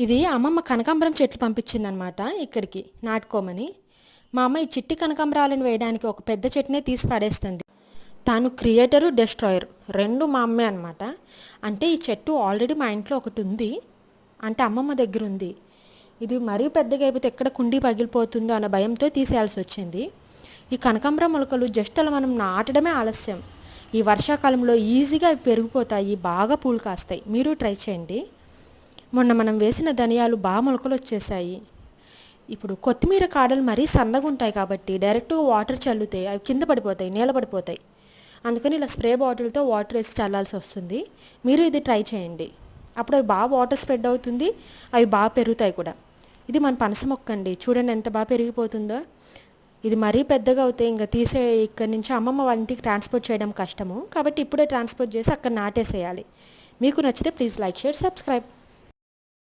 ఇది అమ్మమ్మ కనకాంబరం చెట్లు పంపించిందనమాట ఇక్కడికి నాటుకోమని. మా అమ్మ ఈ చిట్టి కనకాంబరాలను వేయడానికి ఒక పెద్ద చెట్టునే తీసి పడేస్తుంది. తాను క్రియేటరు డెస్ట్రాయర్ రెండు మా అమ్మే అనమాట. అంటే ఈ చెట్టు ఆల్రెడీ మా ఇంట్లో ఒకటి ఉంది, అంటే అమ్మమ్మ దగ్గర ఉంది. ఇది మరీ పెద్దగా అయిపోతే ఎక్కడ కుండీ పగిలిపోతుందో అన్న భయంతో తీసేయాల్సి వచ్చింది. ఈ కనకాంబరం మొలకలు జస్ట్ అలా మనం నాటడమే ఆలస్యం. ఈ వర్షాకాలంలో ఈజీగా అవి పెరిగిపోతాయి, బాగా పూలు కాస్తాయి. మీరు ట్రై చేయండి. మొన్న మనం వేసిన ధనియాలు బాగా మొలకలు వచ్చేసాయి. ఇప్పుడు కొత్తిమీర కాడలు మరీ సన్నగా ఉంటాయి కాబట్టి డైరెక్ట్గా వాటర్ చల్లితే అవి కింద పడిపోతాయి, నేల పడిపోతాయి. అందుకని ఇలా స్ప్రే బాటిల్తో వాటర్ వేసి చల్లాల్సి వస్తుంది. మీరు ఇది ట్రై చేయండి. అప్పుడు అవి బాగా వాటర్ స్ప్రెడ్ అవుతుంది, అవి బాగా పెరుగుతాయి కూడా. ఇది మన పనస మొక్క అండి, చూడండి ఎంత బాగా పెరిగిపోతుందో. ఇది మరీ పెద్దగా అవుతాయి, ఇంకా తీసే ఇక్కడి నుంచి అమ్మమ్మ వాళ్ళ ఇంటికి ట్రాన్స్పోర్ట్ చేయడం కష్టము కాబట్టి ఇప్పుడే ట్రాన్స్పోర్ట్ చేసి అక్కడ నాటేసేయాలి. మీకు నచ్చితే ప్లీజ్ లైక్, షేర్, సబ్స్క్రైబ్.